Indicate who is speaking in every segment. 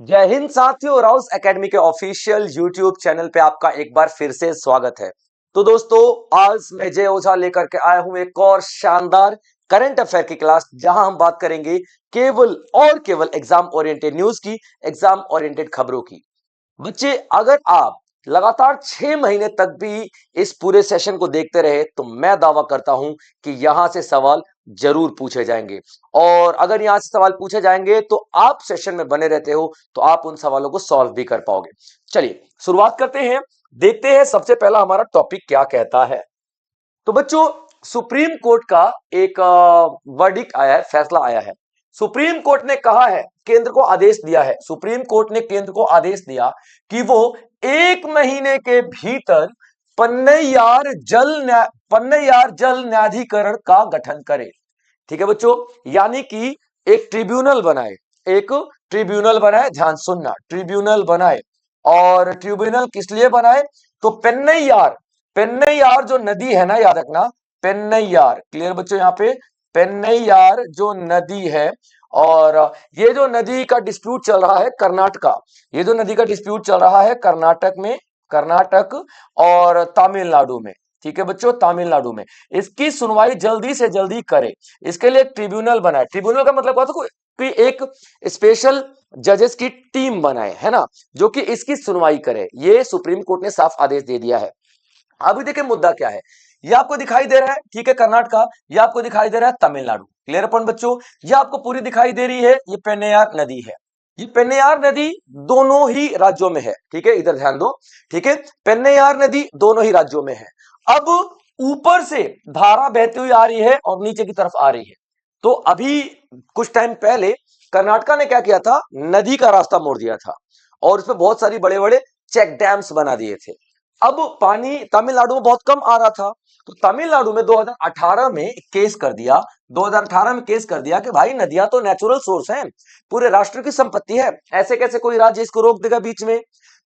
Speaker 1: जय हिंद साथियों, Rouse academy के ऑफिशियल यूट्यूब चैनल पे आपका एक बार फिर से स्वागत है। तो दोस्तों, आज मैं जय ओझा लेकर के आया हूं एक और शानदार करंट अफेयर की क्लास, जहां हम बात करेंगे केवल और केवल एग्जाम ओरिएंटेड न्यूज की, एग्जाम ओरिएंटेड खबरों की। बच्चे, अगर आप लगातार 6 महीने तक भी इस पूरे सेशन को देखते रहे तो मैं दावा करता हूं कि यहां से सवाल जरूर पूछे जाएंगे। और अगर यहां से सवाल पूछे जाएंगे तो आप सेशन में बने रहते हो तो आप उन सवालों को सॉल्व भी कर पाओगे। चलिए शुरुआत करते हैं, देखते हैं सबसे पहला हमारा टॉपिक क्या कहता है। तो बच्चों, सुप्रीम कोर्ट का एक वर्डिक्ट आया है, फैसला आया है। सुप्रीम कोर्ट ने कहा है, केंद्र को आदेश दिया है, सुप्रीम कोर्ट ने केंद्र को आदेश दिया कि वो 1 महीने के भीतर पन्नैयार जल न्यायाधिकरण का गठन करे। ठीक है बच्चों, यानी कि एक ट्रिब्यूनल बनाए, एक ट्रिब्यूनल बनाए, ध्यान सुनना, ट्रिब्यूनल बनाए। और ट्रिब्यूनल किस लिए बनाए? तो पेन्नैयार, पेन्नैयार जो नदी है ना, याद रखना, पेन्नैयार, क्लियर बच्चों, यहाँ पे पेन्नैयार जो नदी है, और ये जो नदी का डिस्प्यूट चल रहा है कर्नाटका, ये जो नदी का डिस्प्यूट चल रहा है कर्नाटक में, कर्नाटक और तमिलनाडु में। ठीक है बच्चों, तमिलनाडु में इसकी सुनवाई जल्दी से जल्दी करे, इसके लिए एक ट्रिब्यूनल बनाए। ट्रिब्यूनल का मतलब क्या था? कोई एक स्पेशल जजेस की टीम बनाए, है ना, जो कि इसकी सुनवाई करे। ये सुप्रीम कोर्ट ने साफ आदेश दे दिया है। अभी देखिए मुद्दा क्या है, ये आपको दिखाई दे रहा है, ठीक है, कर्नाटका, ये आपको दिखाई दे रहा है तमिलनाडु। क्लियर अपन बच्चों, ये आपको पूरी दिखाई दे रही है, ये पेन्नैयार नदी है। ये पेन्नैयार नदी दोनों ही राज्यों में है, ठीक है, इधर ध्यान दो, ठीक है, पेन्नैयार नदी दोनों ही राज्यों में है। अब ऊपर से धारा बहती हुई आ रही है और नीचे की तरफ आ रही है। तो अभी कुछ टाइम पहले कर्नाटका ने क्या किया था, नदी का रास्ता मोड़ दिया था और उसमें बहुत सारी बड़े बड़े चेक डैम्स बना दिए थे। अब पानी तमिलनाडु में बहुत कम आ रहा था, तो तमिलनाडु में 2018 में केस कर दिया, 2018 में केस कर दिया कि भाई नदियां तो नेचुरल सोर्स हैं, पूरे राष्ट्र की संपत्ति है, ऐसे कैसे कोई राज्य इसको रोक देगा बीच में।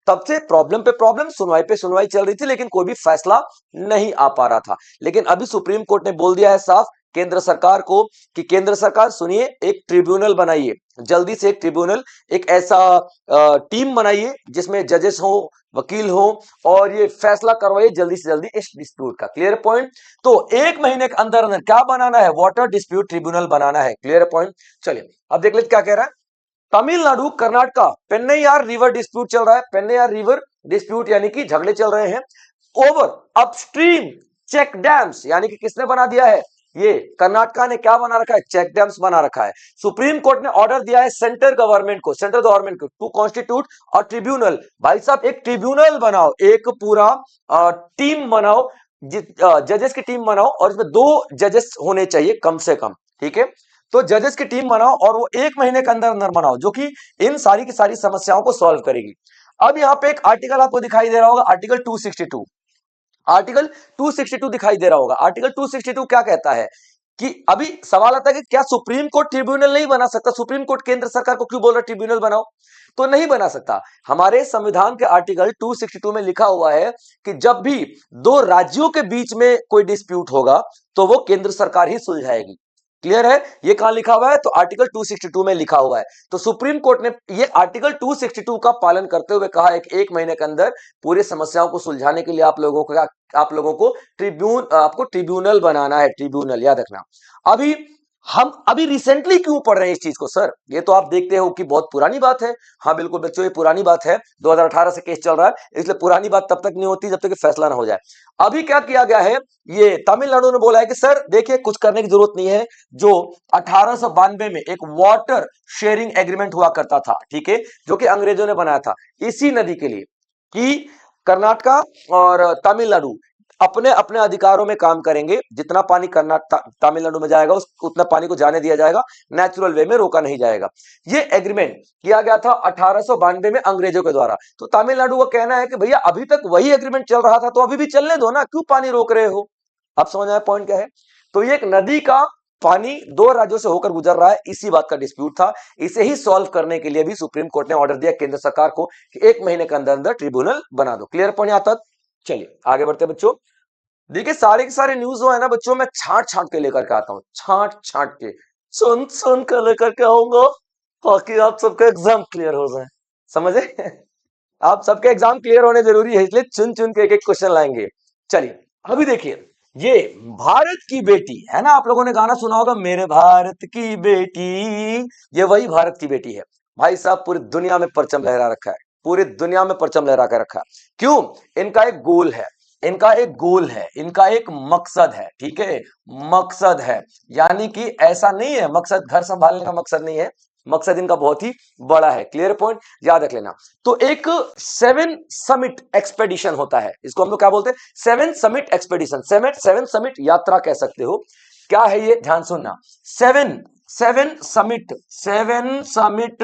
Speaker 1: तब से प्रॉब्लम पे प्रॉब्लम, सुनवाई पे सुनवाई चल रही थी, लेकिन कोई भी फैसला नहीं आ पा रहा था। लेकिन अभी सुप्रीम कोर्ट ने बोल दिया है साफ केंद्र सरकार को कि केंद्र सरकार सुनिए, एक ट्रिब्यूनल बनाइए, जल्दी से एक ट्रिब्यूनल, एक ऐसा टीम बनाइए जिसमें जजेस हो, वकील हो, और ये फैसला करवाइए जल्दी से जल्दी इस डिस्प्यूट का। Clear point? तो 1 महीने के अंदर अंदर क्या बनाना है? वाटर डिस्प्यूट ट्रिब्यूनल बनाना है। Clear point? चलिए अब देख लेते क्या कह रहा है। तमिलनाडु कर्नाटका पेन्नैयार रिवर डिस्प्यूट चल रहा है, पेन्नैयार रिवर डिस्प्यूट यानी कि झगड़े चल रहे हैं ओवर अपस्ट्रीम चेक डैम्स, यानी कि किसने बना दिया है? ये कर्नाटका ने क्या बना रखा है? चेक डैम्स बना रखा है। सुप्रीम कोर्ट ने ऑर्डर दिया है सेंट्रल गवर्नमेंट को, सेंट्रल गवर्नमेंट को टू कॉन्स्टिट्यूट और ट्रिब्यूनल। भाई साहब एक ट्रिब्यूनल बनाओ, एक पूरा टीम बनाओ, जजेस की टीम बनाओ, और इसमें 2 जजेस होने चाहिए कम से कम। ठीक है, तो जजेस की टीम बनाओ और वो 1 महीने के अंदर अंदर बनाओ, जो कि इन सारी की सारी समस्याओं को सॉल्व करेगी। अब यहाँ पे एक आर्टिकल आपको दिखाई दे रहा होगा, आर्टिकल 262, आर्टिकल 262 दिखाई दे रहा होगा। आर्टिकल 262 क्या कहता है कि अभी सवाल आता है कि क्या सुप्रीम कोर्ट ट्रिब्यूनल नहीं बना सकता? सुप्रीम कोर्ट केंद्र सरकार को क्यों बोल रहा है ट्रिब्यूनल बनाओ? तो नहीं बना सकता। हमारे संविधान के आर्टिकल 262 में लिखा हुआ है कि जब भी 2 राज्यों के बीच में कोई डिस्प्यूट होगा तो वो केंद्र सरकार ही सुलझाएगी। क्लियर है? ये कहां लिखा हुआ है? तो आर्टिकल 262 में लिखा हुआ है। तो सुप्रीम कोर्ट ने ये आर्टिकल 262 का पालन करते हुए कहा है कि 1 महीने के अंदर पूरी समस्याओं को सुलझाने के लिए आप लोगों को आपको ट्रिब्यूनल बनाना है, ट्रिब्यूनल, याद रखना। अभी हम अभी रिसेंटली क्यों पढ़ रहे हैं इस चीज को सर? ये तो आप देखते हो कि बहुत पुरानी बात है। हाँ बिल्कुल बच्चों, ये पुरानी बात है, 2018 से केस चल रहा है, इसलिए पुरानी बात तब तक नहीं होती जब तक कि फैसला ना हो जाए। अभी क्या किया गया है, ये तमिलनाडु ने बोला है कि सर देखिए कुछ करने की जरूरत नहीं है। जो 1892 में एक वाटर शेयरिंग एग्रीमेंट हुआ करता था, ठीक है, जो कि अंग्रेजों ने बनाया था इसी नदी के लिए, कि कर्नाटका और तमिलनाडु अपने अपने अधिकारों में काम करेंगे, जितना पानी तमिलनाडु में जाएगा उतना पानी को जाने दिया जाएगा, नेचुरल वे में रोका नहीं जाएगा। ये एग्रीमेंट किया गया था 1892 में अंग्रेजों के द्वारा। तो तमिलनाडु का कहना है कि भैया अभी तक वही एग्रीमेंट चल रहा था तो अभी भी चलने दो ना, क्यों पानी रोक रहे हो? अब समझ आया पॉइंट क्या है? तो ये एक नदी का पानी 2 राज्यों से होकर गुजर रहा है, इसी बात का डिस्प्यूट था। इसे ही सॉल्व करने के लिए भी सुप्रीम कोर्ट ने ऑर्डर दिया केंद्र सरकार को कि 1 महीने के अंदर अंदर ट्रिब्यूनल बना दो। क्लियर पॉइंट यहां तक? चलिए आगे बढ़ते बच्चों। देखिए सारे के सारे न्यूज जो है ना बच्चों, मैं छांट छांट के लेकर के आता हूँ, छांट छांट के, सुन सुन कर लेकर के आऊंगा, ताकि आप सबका एग्जाम क्लियर हो जाए। समझे? आप सबके एग्जाम क्लियर होने जरूरी है, इसलिए चुन चुन के एक एक क्वेश्चन लाएंगे। चलिए अभी देखिए, ये भारत की बेटी है ना, आप लोगों ने गाना सुना होगा, मेरे भारत की बेटी, ये वही भारत की बेटी है भाई साहब। पूरी दुनिया में परचम लहरा रखा है, पूरी दुनिया में परचम लहरा कर रखा है। क्यों? इनका एक गोल है, इनका एक गोल है, इनका एक मकसद है, ठीक है, मकसद है। यानी कि ऐसा नहीं है, मकसद घर संभालने का मकसद नहीं है, मकसद इनका बहुत ही बड़ा है। क्लियर पॉइंट, याद रख लेना। तो एक 7 समिट एक्सपेडिशन होता है, इसको हम लोग क्या बोलते हैं? 7 समिट एक्सपेडिशन, सेवन समिट यात्रा कह सकते हो। क्या है ये? ध्यान सुनना। Seven seven summit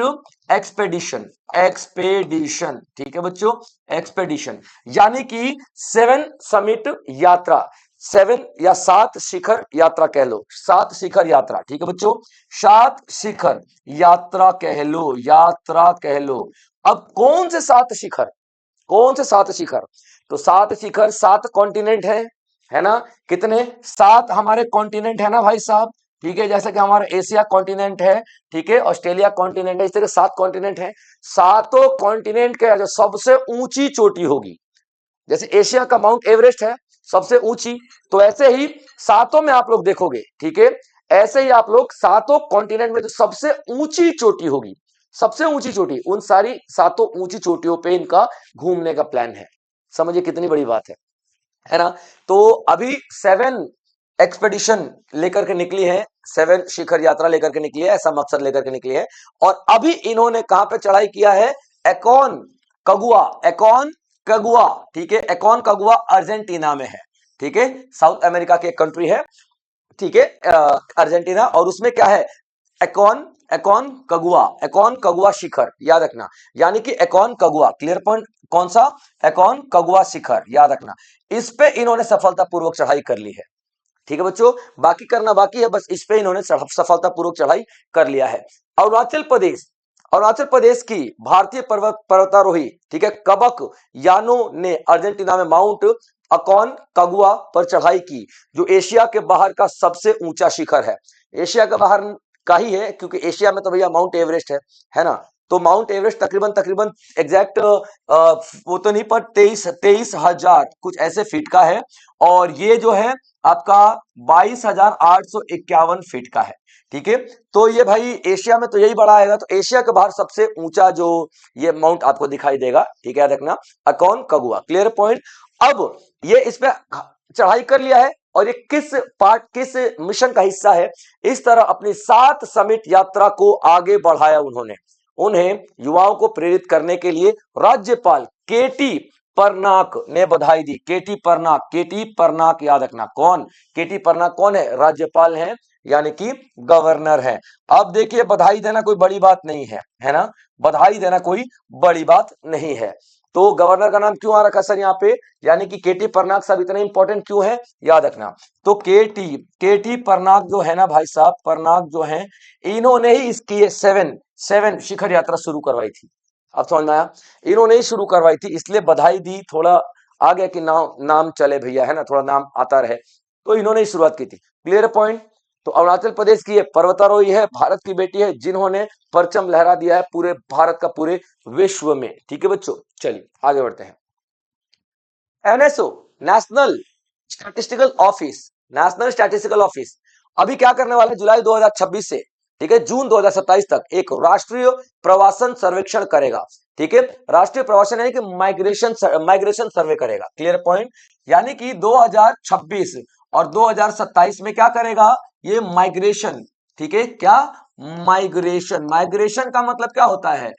Speaker 1: expedition, expedition, ठीक है बच्चों, एक्सपेडिशन यानी कि 7 समिट यात्रा, 7 या 7 शिखर यात्रा कह लो, 7 शिखर यात्रा, ठीक है बच्चों, 7 शिखर यात्रा कह लो, यात्रा कह लो। अब कौन से 7 शिखर, कौन से 7 शिखर? तो 7 शिखर 7 कॉन्टिनेंट है ना? कितने? 7 हमारे कॉन्टिनेंट है ना भाई साहब, ठीक है, जैसे कि हमारा एशिया कॉन्टिनेंट है, ठीक है, ऑस्ट्रेलिया कॉन्टिनेंट है, इस तरह 7 कॉन्टिनेंट है। सातों कॉन्टिनेंट के जो सबसे ऊंची चोटी होगी, जैसे एशिया का माउंट एवरेस्ट है सबसे ऊंची, तो ऐसे ही सातों में आप लोग देखोगे, ठीक है, ऐसे ही आप लोग सातों कॉन्टिनेंट में जो सबसे ऊंची चोटी होगी, सबसे ऊंची चोटी, उन सारी सातों ऊंची चोटियों पे इनका घूमने का प्लान है। समझिए कितनी बड़ी बात है ना? तो अभी 7 एक्सपेडिशन लेकर के निकली है, 7 शिखर यात्रा लेकर के निकली है, ऐसा मकसद लेकर के निकली है। और अभी इन्होंने कहां पे चढ़ाई किया है? एकॉन कगुआ, एकॉन कगुआ, ठीक है, एकॉन कगुआ अर्जेंटीना में है, ठीक है, साउथ अमेरिका की एक कंट्री है, ठीक है, अर्जेंटीना, और उसमें क्या है? एकॉन, एकॉन कगुआ, एकॉन कगुआ शिखर, याद रखना, यानी कि एकॉन कगुआ। क्लियर पॉइंट, कौन सा? एकॉन कगुआ शिखर, याद रखना। इस पे इन्होंने सफलतापूर्वक चढ़ाई कर ली है, ठीक है बच्चों, बाकी करना बाकी है, बस इस पे इन्होंने सफलतापूर्वक चढ़ाई कर लिया है। अरुणाचल प्रदेश, अरुणाचल प्रदेश की भारतीय पर्वतारोही, ठीक है, कबक यानो ने अर्जेंटीना में माउंट अकॉन कगुआ पर चढ़ाई की, जो एशिया के बाहर का सबसे ऊंचा शिखर है। एशिया के बाहर का ही है, क्योंकि एशिया में तो भैया माउंट एवरेस्ट है ना? तो माउंट एवरेस्ट तकरीबन तकरीबन एग्जैक्ट वो तो नहीं, पर 23,000 कुछ ऐसे फीट का है, और ये जो है आपका 22,851 फीट का है, ठीक है। तो ये भाई एशिया में तो यही बड़ा आएगा, तो एशिया के बाहर सबसे ऊंचा जो ये माउंट आपको दिखाई देगा, ठीक है, याद रखना, अकॉन कगुआ। Clear point. अब ये इस पे चढ़ाई कर लिया है, और ये किस पार्ट, किस मिशन का हिस्सा है? इस तरह अपनी 7 समिट यात्रा को आगे बढ़ाया उन्होंने। उन्हें युवाओं को प्रेरित करने के लिए राज्यपाल केटी परनाक ने बधाई दी। केटी परनाक, केटी परनाक, याद रखना, कौन? केटी परनाक कौन है? राज्यपाल हैं, यानी कि गवर्नर है। अब देखिए, बधाई देना कोई बड़ी बात नहीं है ना? बधाई देना कोई बड़ी बात नहीं है। तो गवर्नर का नाम क्यों आ रखा सर यहाँ पे? यानी कि केटी परनाक साहब इतने इंपॉर्टेंट क्यों है? याद रखना। तो केटी परनाक जो है ना भाई साहब, परनाक जो है, इन्होंने ही इसकी 7 शिखर यात्रा शुरू करवाई थी। अब समझ में आया? इन्होंने ही शुरू करवाई थी, इसलिए बधाई दी, थोड़ा आ गया कि नाम चले भैया, है ना, थोड़ा नाम आता रहे, तो इन्होंने ही शुरुआत की थी। Clear point. तो अरुणाचल प्रदेश की ये पर्वतारोही है, भारत की बेटी है, जिन्होंने परचम लहरा दिया है पूरे भारत का, पूरे विश्व में। ठीक है बच्चों, चलिए आगे बढ़ते हैं। NSO, national statistical office, national statistical office अभी क्या करने वाला है? जुलाई 2026 से, ठीक है, जून 2027 तक एक राष्ट्रीय प्रवासन सर्वेक्षण करेगा। ठीक है, राष्ट्रीय प्रवासन यानी कि माइग्रेशन सर्वे करेगा। Clear point. यानी कि 2026 और 2027 में क्या करेगा? ये माइग्रेशन, ठीक है, क्या? माइग्रेशन। माइग्रेशन का मतलब क्या होता है?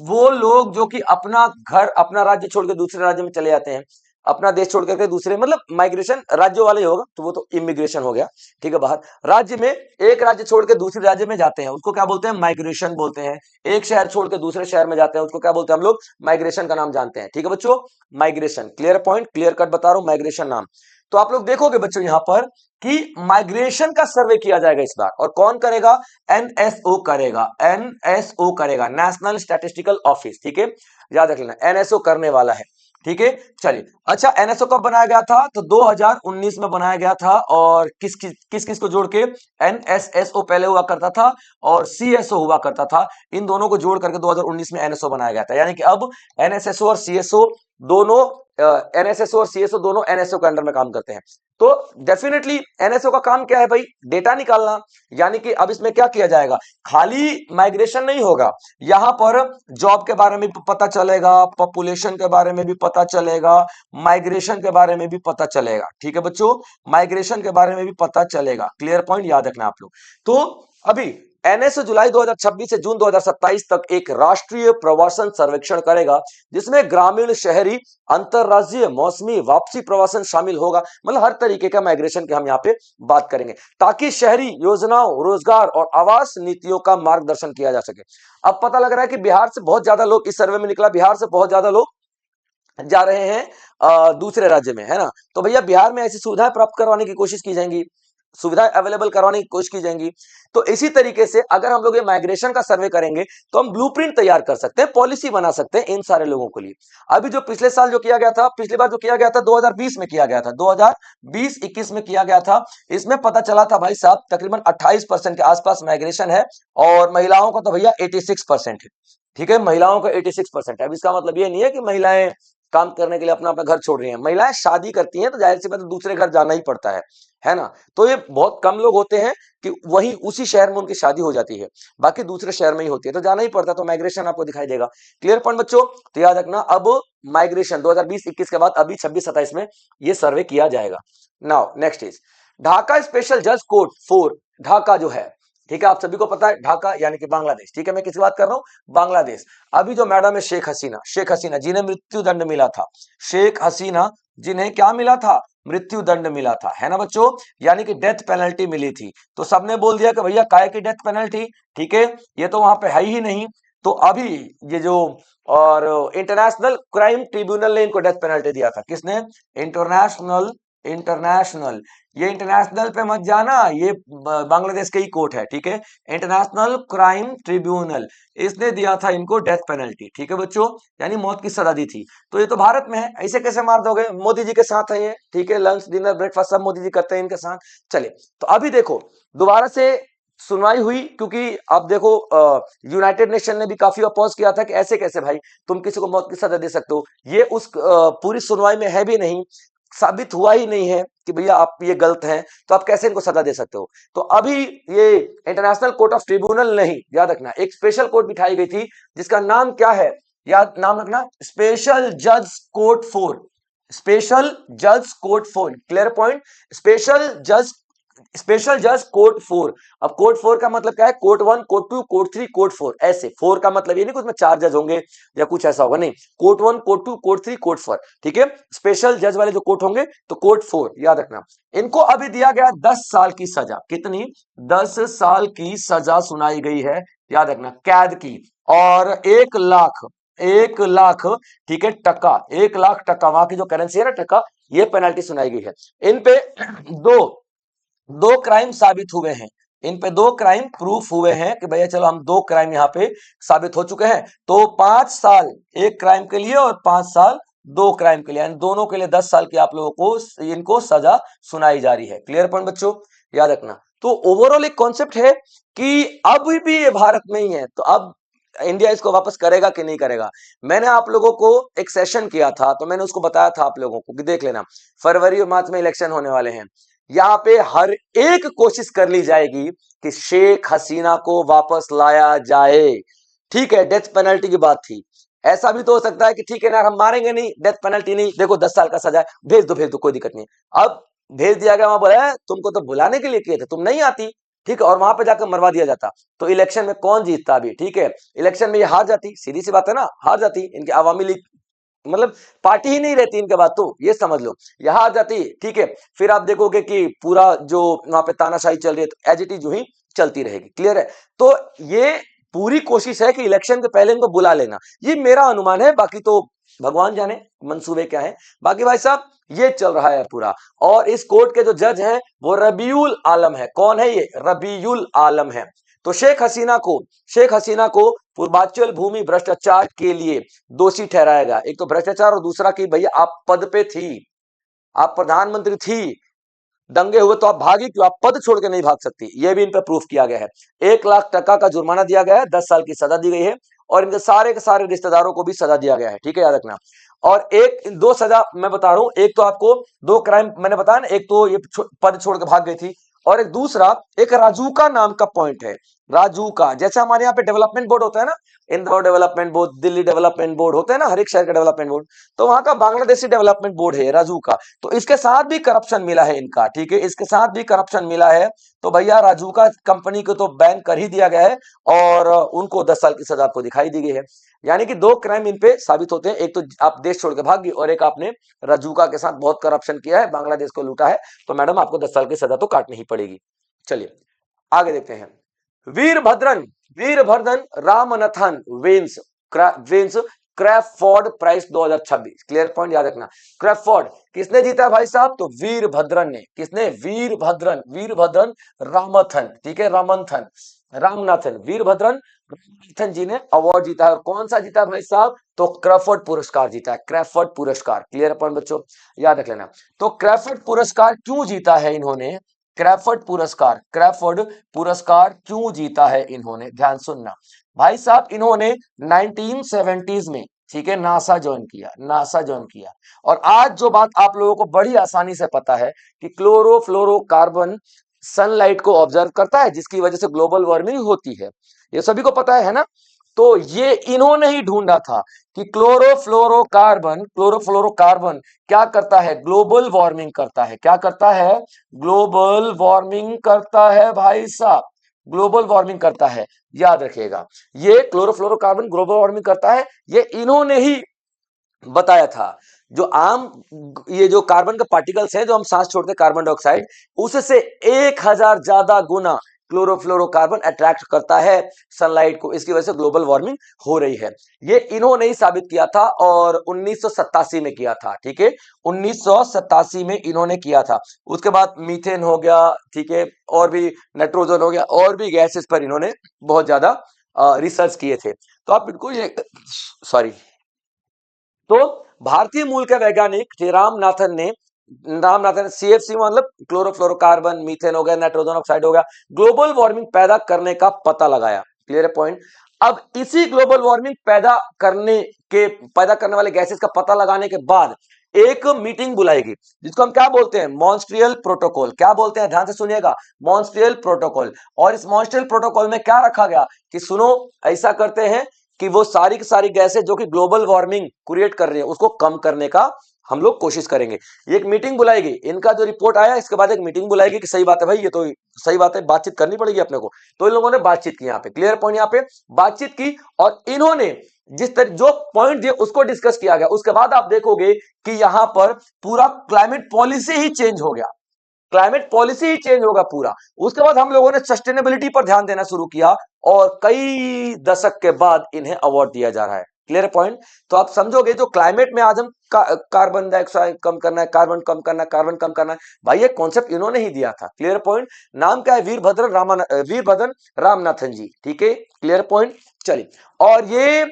Speaker 1: वो लोग जो कि अपना घर, अपना राज्य छोड़ के दूसरे राज्य में चले जाते हैं, अपना देश छोड़ करके दूसरे, मतलब माइग्रेशन राज्यों वाले होगा, तो वो तो इमिग्रेशन हो गया, ठीक है, बाहर राज्य में, एक राज्य छोड़ के दूसरे राज्य में जाते हैं, उसको क्या बोलते हैं? माइग्रेशन बोलते हैं। एक शहर छोड़ के दूसरे शहर में जाते हैं, उसको क्या बोलते हैं हम लोग? माइग्रेशन का नाम जानते हैं। ठीक है बच्चों, migration. Clear point, clear cut बता रहा हूं, माइग्रेशन नाम। तो आप लोग देखोगे बच्चों यहां पर कि माइग्रेशन का सर्वे किया जाएगा इस बार, और कौन करेगा? एनएसओ करेगा, एनएसओ करेगा, नेशनल स्टैटिस्टिकल ऑफिस। ठीक है, याद रख लेना, एनएसओ करने वाला है। ठीक है, चलिए। अच्छा, एनएसओ कब बनाया गया था? तो 2019 में बनाया गया था। और किस किस को जोड़ के? एनएसएसओ पहले हुआ करता था और सीएसओ हुआ करता था। इन दोनों को जोड़ करके 2019 में एनएसओ बनाया गया था। यानी कि अब एनएसएसओ और सीएसओ दोनों एनएसएसओ और सीएसओ दोनों एनएसओ के अंडर में काम करते हैं। तो डेफिनेटली एनएसओ का काम क्या है भाई? डेटा निकालना। यानी कि अब इसमें क्या किया जाएगा? खाली माइग्रेशन नहीं होगा, यहां पर जॉब के बारे में भी पता चलेगा, पॉपुलेशन के बारे में भी पता चलेगा, माइग्रेशन के बारे में भी पता चलेगा। ठीक है बच्चों, माइग्रेशन के बारे में भी पता चलेगा। क्लियर पॉइंट याद रखना आप लोग। तो अभी एनएसओ जुलाई 2026 से जून 2027 तक एक राष्ट्रीय प्रवासन सर्वेक्षण करेगा, जिसमें ग्रामीण, शहरी, अंतरराज्यीय, मौसमी, वापसी प्रवासन शामिल होगा। मतलब हर तरीके का माइग्रेशन की हम यहाँ पे बात करेंगे, ताकि शहरी योजनाओं, रोजगार और आवास नीतियों का मार्गदर्शन किया जा सके। अब पता लग रहा है कि बिहार से बहुत ज्यादा लोग, इस सर्वे में निकला बिहार से बहुत ज्यादा लोग जा रहे हैं दूसरे राज्य में, है ना। तो भैया बिहार में ऐसी सुविधाएं प्राप्त करवाने की कोशिश की जाएंगी, सुविधाएं अवेलेबल करवाने की कोशिश की जाएंगी। तो इसी तरीके से अगर हम लोग ये माइग्रेशन का सर्वे करेंगे तो हम ब्लूप्रिंट तैयार कर सकते हैं, पॉलिसी बना सकते हैं इन सारे लोगों के लिए। अभी जो पिछले साल जो किया गया था, पिछली बार जो किया गया था 2020 में किया गया था, 2020-21 में किया गया था। इसमें पता चला था भाई साहब तकरीबन 28% के आसपास माइग्रेशन है, और महिलाओं का तो भैया 86% है। ठीक है, महिलाओं का 86% है। अब इसका मतलब ये नहीं है कि महिलाएं काम करने के लिए अपना अपना घर छोड़ रही हैं। महिलाएं शादी करती हैं तो जाहिर सी बात है दूसरे घर जाना ही पड़ता है ना। तो ये बहुत कम लोग होते हैं कि वही उसी शहर में उनकी शादी हो जाती है, बाकी दूसरे शहर में ही होती है, तो जाना ही पड़ता है। तो माइग्रेशन आपको दिखाई देगा। क्लियर पॉइंट बच्चों? तो याद रखना, अब माइग्रेशन 2020-21 के बाद अभी 26-27 में ये सर्वे किया जाएगा। Now next is Dhaka special जज कोर्ट 4। ढाका जो है, ठीक है, आप सभी को पता है ढाका यानी कि बांग्लादेश। ठीक है, मैं किसकी बात कर रहा हूं? बांग्लादेश। अभी जो मैडम है शेख हसीना, शेख हसीना जिन्हें मृत्यु दंड मिला था, शेख हसीना जिन्हें क्या मिला था? मृत्यु दंड मिला था, है ना बच्चों। यानी कि डेथ पेनल्टी मिली थी। तो सबने बोल दिया कि भैया काय की डेथ पेनल्टी, ठीक है, ये तो वहां पे है ही नहीं। तो अभी ये जो और इंटरनेशनल क्राइम ट्रिब्यूनल ने इनको डेथ पेनल्टी दिया था। किसने? इंटरनेशनल, इंटरनेशनल, ये इंटरनेशनल पे मत जाना, ये बांग्लादेश के ही कोर्ट है। ठीक है, इंटरनेशनल क्राइम ट्रिब्यूनल, इसने दिया था इनको डेथ पेनल्टी। ठीक है बच्चों, यानी मौत की सजा दी थी। तो ये तो भारत में है, ऐसे कैसे मार दोगे? मोदी जी के साथ है ये। ठीक है, लंच, डिनर, ब्रेकफास्ट सब मोदी जी करते हैं इनके साथ। चलिए, तो अभी देखो दोबारा से सुनवाई हुई, क्योंकि आप देखो यूनाइटेड नेशन ने भी काफी अपोज किया था कि ऐसे कैसे भाई तुम किसी को मौत की सजा दे सकते हो। ये उस पूरी सुनवाई में है भी नहीं, साबित हुआ ही नहीं है कि भैया आप ये गलत हैं, तो आप कैसे इनको सजा दे सकते हो। तो अभी ये इंटरनेशनल कोर्ट ऑफ ट्रिब्यूनल नहीं, याद रखना, एक स्पेशल कोर्ट बिठाई गई थी, जिसका नाम क्या है? याद नाम रखना, स्पेशल जज कोर्ट 4। स्पेशल जज कोर्ट 4। Clear point? स्पेशल जज कोर्ट 4। अब कोर्ट 4 का मतलब क्या है? कोर्ट 1, कोर्ट 2, कोर्ट 3, कोर्ट 4, ऐसे। 4 का मतलब ये नहीं कुछ में 4 जज होंगे या कुछ ऐसा होगा, नहीं। Court 1, court 2, court 3, court 4। ठीक है, स्पेशल जज वाले जो कोर्ट होंगे तो कोर्ट 4, याद रखना। इनको अभी दिया गया 10 साल की सजा। कितनी? 10 साल की सजा सुनाई गई है, याद रखना, कैद की। और 1 लाख, ठीक है, टका, 1 लाख टका, वहां की जो करेंसी है ना टका, ये पेनल्टी सुनाई गई है। इन पे दो दो क्राइम साबित हुए हैं। इन पे 2 क्राइम प्रूफ हुए हैं कि भैया चलो हम 2 क्राइम यहाँ पे साबित हो चुके हैं। तो 5 साल 1 क्राइम के लिए और 5 साल 2 क्राइम के लिए, यानी दोनों के लिए 10 साल की आप लोगों को इनको सजा सुनाई जा रही है। क्लियर पॉइंट बच्चों? याद रखना। तो ओवरऑल एक कॉन्सेप्ट है कि अभी भी ये भारत में ही है, तो अब इंडिया इसको वापस करेगा कि नहीं करेगा। मैंने आप लोगों को एक सेशन किया था, तो मैंने उसको बताया था आप लोगों को कि देख लेना, फरवरी और मार्च में इलेक्शन होने वाले हैं। यहाँ पे हर एक कोशिश कर ली जाएगी कि शेख हसीना को वापस लाया जाए। ठीक है, डेथ पेनल्टी की बात थी। ऐसा भी तो हो सकता है कि ठीक है ना, हम मारेंगे नहीं, डेथ पेनल्टी नहीं, देखो 10 साल का सजा है, भेज दो, कोई दिक्कत नहीं। अब भेज दिया गया, वहां बोला तुमको तो बुलाने के लिए किए थे, तुम नहीं आती, ठीक है, और वहां पे जाकर मरवा दिया जाता, तो इलेक्शन में कौन जीतता? अभी ठीक है, इलेक्शन में ये हार जाती, सीधी सी बात है ना, हार जाती। इनकी आवामी लीग मतलब पार्टी ही नहीं रहती इनके बाद, तो ये समझ लो यहां आ जाती। ठीक है, फिर आप देखोगे कि पूरा जो वहां पे तानाशाही चल रही है, तो एज इट इज जो ही चलती रहेगी। क्लियर है? तो ये पूरी कोशिश है कि इलेक्शन के पहले इनको बुला लेना, ये मेरा अनुमान है, बाकी तो भगवान जाने मंसूबे क्या है। बाकी भाई साहब ये चल रहा है पूरा। और इस कोर्ट के जो जज हैं वो रबीउल आलम है। कौन है ये? रबीउल आलम है। तो शेख हसीना को पूर्वांचल भूमि भ्रष्टाचार के लिए दोषी ठहराया गया। एक तो भ्रष्टाचार और दूसरा कि भैया आप पद पे थी, आप प्रधानमंत्री थी, दंगे हुए तो आप भागी क्यों, आप पद छोड़ के नहीं भाग सकती, यह भी इन पर प्रूफ किया गया है। 1 लाख टका का जुर्माना दिया गया है, 10 साल की सजा दी गई है और इनके सारे के सारे रिश्तेदारों को भी सजा दिया गया है, ठीक है, याद रखना। और एक दो सजा मैं बता रहा हूं, एक तो आपको दो क्राइम मैंने बताया ना, एक तो ये पद छोड़ के भाग गई थी और एक दूसरा एक राजूका नाम का पॉइंट है। राजूका, जैसे हमारे यहाँ पे डेवलपमेंट बोर्ड होता है ना, Indore development board, Delhi development board होते हैं ना, हर एक शहर का डेवलपमेंट बोर्ड, तो वहां का बांग्लादेशी डेवलपमेंट बोर्ड है राजूका। तो इसके साथ भी करप्शन मिला है इनका, ठीक है, इसके साथ भी करप्शन मिला है। तो भैया राजूका कंपनी को तो बैन कर ही दिया गया है और उनको 10 साल की सजा आपको दिखाई दी गई है। यानी कि दो क्राइम इन पे साबित होते हैं, एक तो आप देश छोड़ के भाग गई और एक आपने राजूका के साथ बहुत करप्शन किया है, बांग्लादेश को लूटा है, तो मैडम आपको 10 साल की सजा तो काटनी ही पड़ेगी। चलिए आगे देखते हैं। Veerabhadran Veerabhadran Ramanathan wins Crafoord prize 2026। Clear point याद रखना। क्रैफोर्ड किसने जीता है भाई साहब, तो वीरभद्रन ने। किसने, वीरभद्रन रामनाथन, ठीक है, रामनाथन वीरभद्रन रामनाथन जी ने अवार्ड जीता है। और कौन सा जीता है भाई साहब, तो क्रैफोर्ड पुरस्कार जीता है, क्रैफोर्ड पुरस्कार। क्लियर पॉइंट बच्चों, याद रख लेना। तो क्रैफोर्ड पुरस्कार क्यों जीता है इन्होंने, क्रैफोर्ड पुरस्कार क्यों जीता है इन्होंने, ध्यान सुनना भाई साहब। इन्होंने 1970s में, ठीक है, नासा ज्वाइन किया। और आज जो बात आप लोगों को बड़ी आसानी से पता है कि क्लोरोफ्लोरोकार्बन सनलाइट को ऑब्जर्व करता है, जिसकी वजह से ग्लोबल वार्मिंग होती है, ये सभी को पता है ना। तो ये इन्होंने ही ढूंढा था कि क्लोरोफ्लोरोकार्बन क्या करता है, ग्लोबल वार्मिंग करता है। क्या करता है, ग्लोबल वार्मिंग करता है भाई साहब, ग्लोबल वार्मिंग करता है, याद रखिएगा। ये क्लोरोफ्लोरोकार्बन ग्लोबल वार्मिंग करता है, ये इन्होंने ही बताया था। जो आम ये जो कार्बन के पार्टिकल्स हैं जो हम सांस छोड़ते हैं, कार्बन डाइऑक्साइड, उससे 1000 ज्यादा गुना क्लोरोफ्लोरोकार्बन अट्रैक्ट करता है सनलाइट को, इसकी वजह से ग्लोबल वार्मिंग हो रही है। ये इन्होंने ही साबित किया था और 1987 में किया था, ठीक है, 1987 में इन्होंने किया था। उसके बाद मीथेन हो गया, ठीक है, और भी नाइट्रोजन हो गया, और भी गैसेस पर इन्होंने बहुत ज्यादा रिसर्च किए थे। तो आप बिल्कुल ये सॉरी, तो भारतीय मूल के वैज्ञानिक श्री रामनाथन सीएफसी मतलब क्लोरोफ्लोरोकार्बन, मीथेन हो गया, नाइट्रोजन ऑक्साइड हो गया, ग्लोबल वार्मिंग पैदा करने का पता लगाया। क्लियर है पॉइंट। अब इसी ग्लोबल वार्मिंग पैदा करने वाले गैसेस का पता लगाने के बाद एक मीटिंग बुलाएगी, जिसको हम क्या बोलते हैं, मॉन्ट्रियल प्रोटोकॉल। क्या बोलते हैं, ध्यान से सुनिएगा, मॉन्ट्रियल प्रोटोकॉल। और इस मॉन्ट्रियल प्रोटोकॉल में क्या रखा गया कि सुनो, ऐसा करते हैं कि वो सारी की सारी गैसें जो कि ग्लोबल वार्मिंग क्रिएट कर रही है उसको कम करने का हम लोग कोशिश करेंगे। एक मीटिंग बुलाएगी, इनका जो रिपोर्ट आया इसके बाद एक मीटिंग बुलाएगी कि सही बात है भाई, ये तो सही बात है, बातचीत करनी पड़ेगी अपने को। तो इन लोगों ने बातचीत की, यहाँ पे क्लियर पॉइंट, यहाँ पे बातचीत की और इन्होंने जिस तरह जो पॉइंट दिए उसको डिस्कस किया गया। उसके बाद आप देखोगे कि यहां पर पूरा क्लाइमेट पॉलिसी ही चेंज हो गया, क्लाइमेट पॉलिसी ही चेंज होगा पूरा। उसके बाद हम लोगों ने सस्टेनेबिलिटी पर ध्यान देना शुरू किया और कई दशक के बाद इन्हें अवार्ड दिया जा रहा है। Clear point. तो आप समझोगे जो क्लाइमेट में आज हम कार्बन डाइऑक्साइड कम करना है, कार्बन कम करना है, भाई ये कॉन्सेप्ट इन्होंने ही दिया था। Clear point. नाम क्या है, वीरभद्रन रामनाथन जी, ठीक है, क्लियर पॉइंट। चलिए, और ये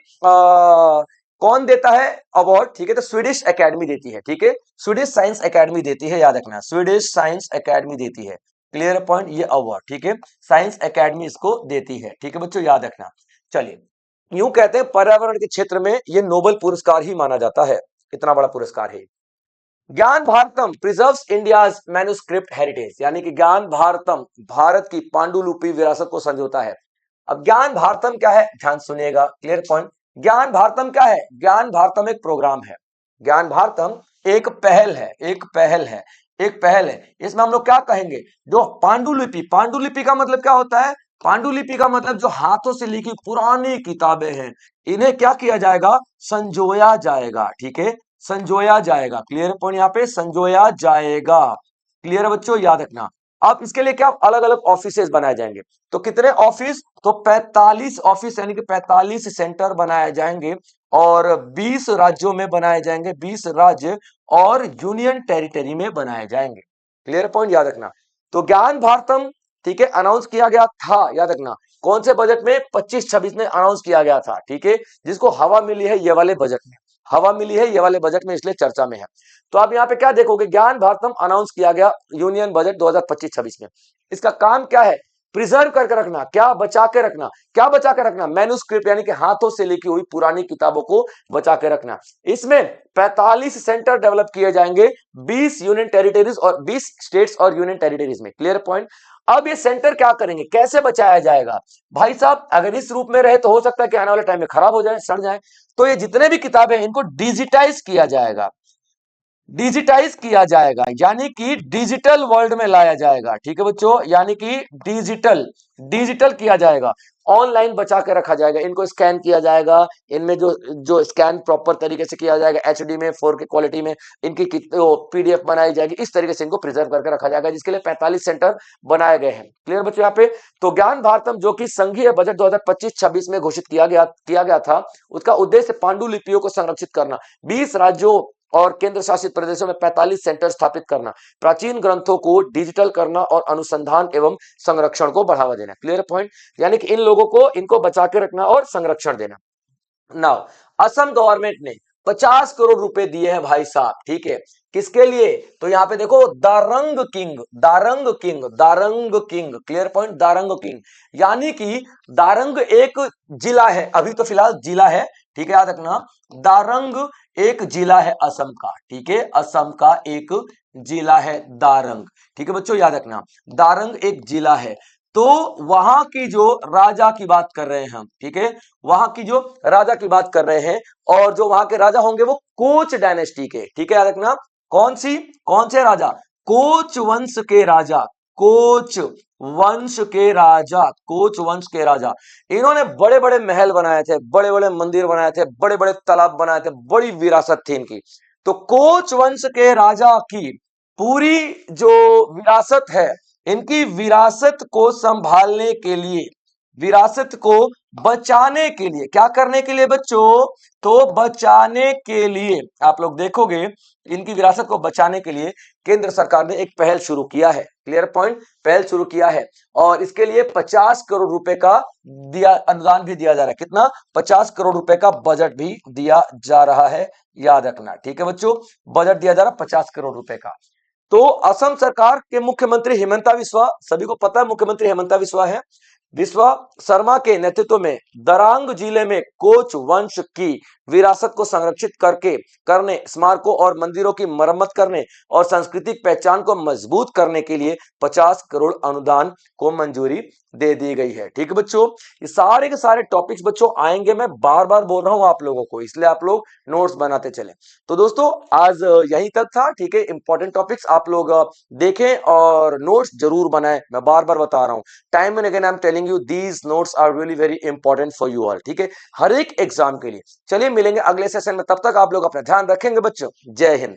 Speaker 1: कौन देता है अवार्ड, ठीक है, तो स्वीडिश एकेडमी देती है, ठीक है, स्वीडिश साइंस एकेडमी देती है, याद रखना, स्वीडिश साइंस एकेडमी देती है। क्लियर पॉइंट, ये अवार्ड, ठीक है, साइंस एकेडमी इसको देती है, ठीक है बच्चों, याद रखना। चलिए, यूं कहते हैं पर्यावरण के क्षेत्र में ये नोबेल पुरस्कार ही माना जाता है, इतना बड़ा पुरस्कार है। ज्ञान Bharatam preserves India's manuscript heritage, यानी कि ज्ञान भारतम भारत की पांडुलिपि विरासत को संजोता है। अब ज्ञान भारतम क्या है, ध्यान सुनिएगा, क्लियर पॉइंट। ज्ञान भारतम क्या है, ज्ञान भारतम एक प्रोग्राम है, ज्ञान भारतम एक पहल है। इसमें हम लोग क्या कहेंगे, जो पांडुलिपि का मतलब क्या होता है, पांडुलिपि का मतलब जो हाथों से लिखी पुरानी किताबें हैं, इन्हें क्या किया जाएगा, संजोया जाएगा, ठीक है, संजोया जाएगा। क्लियर पॉइंट, यहाँ पे संजोया जाएगा। क्लियर है बच्चों, याद रखना। अब इसके लिए क्या अलग अलग ऑफिसेज बनाए जाएंगे, तो कितने ऑफिस, तो 45 ऑफिस यानी कि 45 सेंटर बनाए जाएंगे और 20 राज्यों में बनाए जाएंगे, 20 राज्य और यूनियन टेरिटरी में बनाए जाएंगे। क्लियर पॉइंट, याद रखना। तो ज्ञान भारतम, ठीक है, अनाउंस किया गया था, याद रखना, कौन से बजट में? 25-26 में अनाउंस किया गया था, ठीक है, जिसको हवा मिली है ये वाले बजट में, हवा मिली है ये वाले बजट में, इसलिए चर्चा में है। तो आप यहाँ पे क्या देखोगे, ज्ञान भारतम अनाउंस किया गया यूनियन बजट 2025-26 में। इसका काम क्या है? प्रिजर्व करके रखना, क्या बचा के रखना, क्या बचा के रखना? मैन्युस्क्रिप्ट यानी कि हाथों से लिखी हुई पुरानी किताबों को बचा के रखना। इसमें 45 सेंटर डेवलप किए जाएंगे 20 यूनियन टेरिटरीज और 20 स्टेट्स और यूनियन टेरिटरीज में। Clear point. अब ये सेंटर क्या करेंगे, कैसे बचाया जाएगा? भाई साहब अगर इस रूप में रहे तो हो सकता है कि आने वाले टाइम में खराब हो जाए, सड़ जाए। तो ये जितने भी किताबें हैं इनको डिजिटाइज किया जाएगा, डिजिटाइज किया जाएगा, यानी कि डिजिटल वर्ल्ड में लाया जाएगा, ठीक है बच्चों, यानी कि डिजिटल डिजिटल किया जाएगा, ऑनलाइन बचा के रखा जाएगा, इनको स्कैन किया जाएगा, इनमें जो जो स्कैन प्रॉपर तरीके से किया जाएगा, एचडी में 4K क्वालिटी में इनकी पीडीएफ बनाई जाएगी, इस तरीके से इनको प्रिजर्व करके रखा जाएगा, जिसके लिए 45 सेंटर बनाए गए हैं। क्लियर बच्चों यहाँ पे? तो ज्ञान भारतम जो कि संघीय बजट 2025-26 में घोषित किया गया था, उसका उद्देश्य पांडुलिपियों को संरक्षित करना, 20 राज्यों और केंद्र शासित प्रदेशों में 45 सेंटर स्थापित करना, प्राचीन ग्रंथों को डिजिटल करना और अनुसंधान एवं संरक्षण को बढ़ावा देना। Clear point. यानी कि इन लोगों को इनको बचा के रखना और संरक्षण देना। नाउ असम गवर्नमेंट ने 50 करोड़ रुपए दिए हैं भाई साहब, ठीक है, किसके लिए? तो यहां पे देखो Darrang king, Darrang king, Darrang king, clear point, Darrang king, यानी कि दारंग एक जिला है, अभी तो फिलहाल जिला है, ठीक है, याद रखना, दारंग एक जिला है असम का, ठीक है, असम का एक जिला है दारंग, ठीक है बच्चों, याद रखना, दारंग एक जिला है। तो वहां की जो राजा की बात कर रहे हैं हम, ठीक है, वहां की जो राजा की बात कर रहे हैं, और जो वहां के राजा होंगे वो कोच डायनेस्टी के, ठीक है, याद रखना, कौन से राजा? कोच वंश के राजा, कोच वंश के राजा, कोच वंश के राजा। इन्होंने बड़े बड़े महल बनाए थे, बड़े बड़े मंदिर बनाए थे, बड़े बड़े तालाब बनाए थे, बड़ी विरासत थी इनकी। तो कोच वंश के राजा की पूरी जो विरासत है, इनकी विरासत को संभालने के लिए, विरासत को बचाने के लिए, क्या करने के लिए बच्चों? तो बचाने के लिए, आप लोग देखोगे इनकी विरासत को बचाने के लिए केंद्र सरकार ने एक पहल शुरू किया है। क्लियर पॉइंट, पहल शुरू किया है, और इसके लिए 50 करोड़ रुपए का अनुदान भी दिया जा रहा है। कितना? 50 करोड़ रुपए का बजट भी दिया जा रहा है, याद रखना, ठीक है बच्चों, बजट दिया जा रहा है 50 करोड़ रुपए का। तो असम सरकार के मुख्यमंत्री हिमंता बिस्वा, सभी को पता है मुख्यमंत्री हिमंता बिस्वा है, बिस्वा शर्मा के नेतृत्व में दरांग जिले में कोच वंश की विरासत को संरक्षित करने, स्मारकों और मंदिरों की मरम्मत करने और सांस्कृतिक पहचान को मजबूत करने के लिए 50 करोड़ अनुदान को मंजूरी दे दी गई है। ठीक है बच्चों, ये सारे के सारे टॉपिक्स बच्चों आएंगे, मैं बार बार बोल रहा हूं आप लोगों को, इसलिए आप लोग नोट्स बनाते चले। तो दोस्तों आज यही तक था, ठीक है, इंपॉर्टेंट टॉपिक्स आप लोग देखें और नोट्स जरूर बनाएं, मैं बार बार बता रहा हूं, time and again I am telling you these notes are really very important for you all, ठीक है, हर एक एग्जाम के लिए। चलिए मिलेंगे अगले सेशन में, तब तक आप लोग अपना ध्यान रखेंगे बच्चों। जय हिंद।